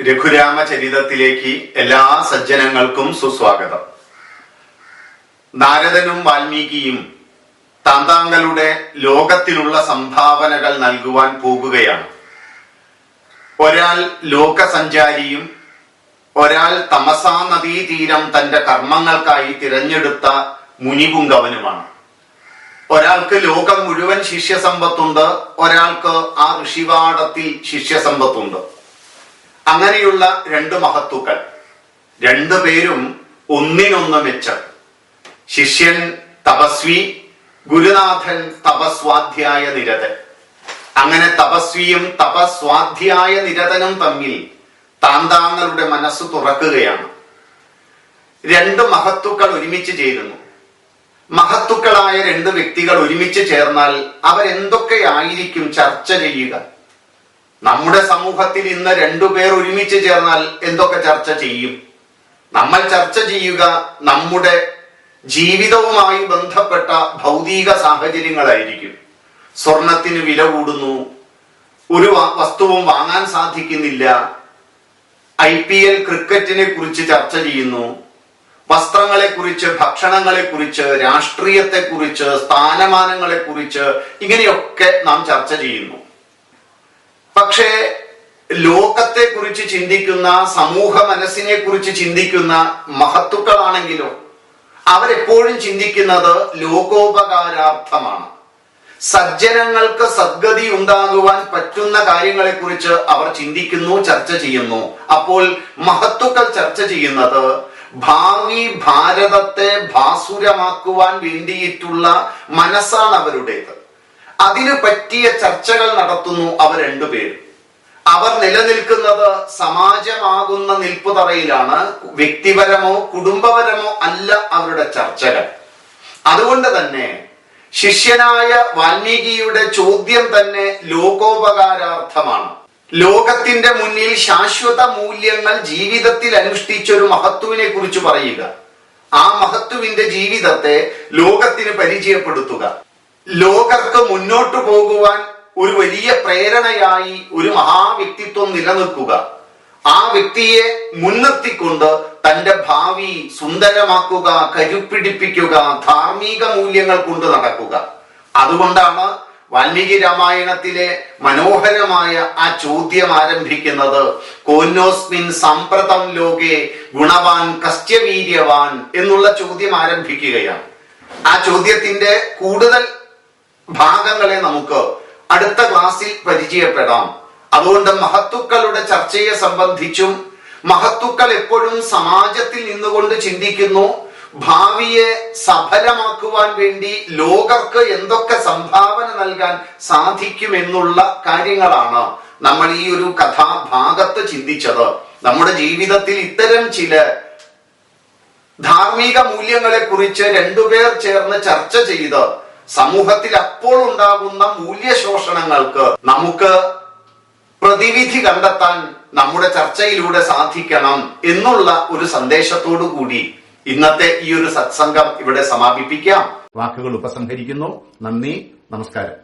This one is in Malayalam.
രഘുരാമചരിതത്തിലേക്ക് എല്ലാ സജ്ജനങ്ങൾക്കും സുസ്വാഗതം. നാരദനും വാൽമീകിയും താന്താങ്ങളുടെ ലോകത്തിലുള്ള സംഭാവനകൾ നൽകുവാൻ പോകുകയാണ്. ഒരാൾ ലോകസഞ്ചാരിയും ഒരാൾ തമസാ നദീതീരം തന്റെ കർമ്മങ്ങൾക്കായി തിരഞ്ഞെടുത്ത മുനിപുങ്കവനുമാണ്. ഒരാൾക്ക് ലോകം മുഴുവൻ ശിഷ്യസമ്പത്തുണ്ട്, ഒരാൾക്ക് ആ ഋഷിവാടത്തിൽ ശിഷ്യസമ്പത്തുണ്ട്. അങ്ങനെയുള്ള രണ്ട് മഹത്തുക്കൾ, രണ്ടുപേരും ഒന്നിനൊന്ന് മെച്ചം. ശിഷ്യൻ തപസ്വി, ഗുരുനാഥൻ തപസ്വാധ്യായ നിരതൻ. അങ്ങനെ തപസ്വിയും തപസ്വാധ്യായ നിരതനും തമ്മിൽ താന്താങ്ങളുടെ മനസ്സ് തുറക്കുകയാണ്. രണ്ട് മഹത്തുക്കൾ ഒരുമിച്ച് ചേരുന്നു. മഹത്തുക്കളായ രണ്ട് വ്യക്തികൾ ഒരുമിച്ച് ചേർന്നാൽ അവരെന്തൊക്കെയായിരിക്കും ചർച്ച ചെയ്യുക? നമ്മുടെ സമൂഹത്തിൽ ഇന്ന് രണ്ടുപേർ ഒരുമിച്ച് ചേർന്നാൽ എന്തൊക്കെ ചർച്ച ചെയ്യും? നമ്മൾ ചർച്ച ചെയ്യുക നമ്മുടെ ജീവിതവുമായി ബന്ധപ്പെട്ട ഭൗതിക സാഹചര്യങ്ങളായിരിക്കും. സ്വർണത്തിന് വില കൂടുന്നു, ഒരു വസ്തുവും വാങ്ങാൻ സാധിക്കുന്നില്ല, IPL ക്രിക്കറ്റിനെ കുറിച്ച് ചർച്ച ചെയ്യുന്നു, വസ്ത്രങ്ങളെ കുറിച്ച്, ഭക്ഷണങ്ങളെ കുറിച്ച്, രാഷ്ട്രീയത്തെ കുറിച്ച്, സ്ഥാനമാനങ്ങളെ കുറിച്ച്, ഇങ്ങനെയൊക്കെ നാം ചർച്ച ചെയ്യുന്നു. പക്ഷേ ലോകത്തെ കുറിച്ച് ചിന്തിക്കുന്ന, സമൂഹ മനസ്സിനെ കുറിച്ച് ചിന്തിക്കുന്ന മഹത്തുക്കളാണെങ്കിലോ അവരെപ്പോഴും ചിന്തിക്കുന്നത് ലോകോപകാരാർത്ഥമാണ്. സജ്ജനങ്ങൾക്ക് സദ്ഗതി ഉണ്ടാകുവാൻ പറ്റുന്ന കാര്യങ്ങളെ കുറിച്ച് അവർ ചിന്തിക്കുന്നു, ചർച്ച ചെയ്യുന്നു. അപ്പോൾ മഹത്തുക്കൾ ചർച്ച ചെയ്യുന്നത് ഭാവി ഭാരതത്തെ ഭാസുരമാക്കുവാൻ വേണ്ടിയിട്ടുള്ള മനസ്സാണ് അവരുടേത്. അതിനു പറ്റിയ ചർച്ചകൾ നടത്തുന്നു അവർ രണ്ടുപേരും. അവർ നിലനിൽക്കുന്നത് സമാജമാകുന്ന നിൽപ്പുതറയിലാണ്. വ്യക്തിപരമോ കുടുംബപരമോ അല്ല അവരുടെ ചർച്ചകൾ. അതുകൊണ്ട് തന്നെ ശിഷ്യനായ വാൽമീകിയുടെ ചോദ്യം തന്നെ ലോകോപകാരാർത്ഥമാണ്. ലോകത്തിന്റെ മുന്നിൽ ശാശ്വത മൂല്യങ്ങൾ ജീവിതത്തിൽ അനുഷ്ഠിച്ചൊരു മഹത്തുവിനെ കുറിച്ച് പറയുക, ആ മഹത്തുവിന്റെ ജീവിതത്തെ ലോകത്തിന് പരിചയപ്പെടുത്തുക, ലോകർക്ക് മുന്നോട്ടു പോകുവാൻ ഒരു വലിയ പ്രേരണയായി ഒരു മഹാവ്യക്തിത്വം നിലനിൽക്കുക, ആ വ്യക്തിയെ മുൻനിർത്തിക്കൊണ്ട് തന്റെ ഭാവി സുന്ദരമാക്കുക, കരുപ്പിടിപ്പിക്കുക, ധാർമ്മിക മൂല്യങ്ങൾ കൊണ്ട് നടക്കുക. അതുകൊണ്ടാണ് വാൽമീകി രാമായണത്തിലെ മനോഹരമായ ആ ചോദ്യം ആരംഭിക്കുന്നത് കോന്നോസ്മിൻ സാമ്പ്രതം ലോകേ ഗുണവാൻ കസ്യ വീര്യവാൻ എന്നുള്ള ചോദ്യം ആരംഭിക്കുകയാണ്. ആ ചോദ്യത്തിന്റെ കൂടുതൽ ഭാഗങ്ങളെ നമുക്ക് അടുത്ത ക്ലാസ്സിൽ പരിചയപ്പെടാം. അതുകൊണ്ട് മഹത്തുക്കളുടെ ചർച്ചയെ സംബന്ധിച്ചും, മഹത്തുക്കൾ എപ്പോഴും സമാജത്തിൽ നിന്നുകൊണ്ട് ചിന്തിക്കുന്നു, ഭാവിയെ സഫലമാക്കുവാൻ വേണ്ടി ലോകർക്ക് എന്തൊക്കെ സംഭാവന നൽകാൻ സാധിക്കുമെന്നുള്ള കാര്യങ്ങളാണ് നമ്മൾ ഈ ഒരു കഥാഭാഗത്ത് ചിന്തിച്ചത്. നമ്മുടെ ജീവിതത്തിൽ ഇത്തരം ചില ധാർമ്മിക മൂല്യങ്ങളെ കുറിച്ച് രണ്ടുപേർ ചേർന്ന് ചർച്ച ചെയ്ത് സമൂഹത്തിൽ അപ്പോൾ ഉണ്ടാകുന്ന മൂല്യശോഷണങ്ങൾക്ക് നമുക്ക് പ്രതിവിധി കണ്ടെത്താൻ നമ്മുടെ ചർച്ചയിലൂടെ സാധിക്കണം എന്നുള്ള ഒരു സന്ദേശത്തോടു കൂടി ഇന്നത്തെ ഈ ഒരു സത്സംഗം ഇവിടെ സമാപിപ്പിക്കാം. വാക്കുകൾ ഉപസംഹരിക്കുന്നു. നന്ദി, നമസ്കാരം.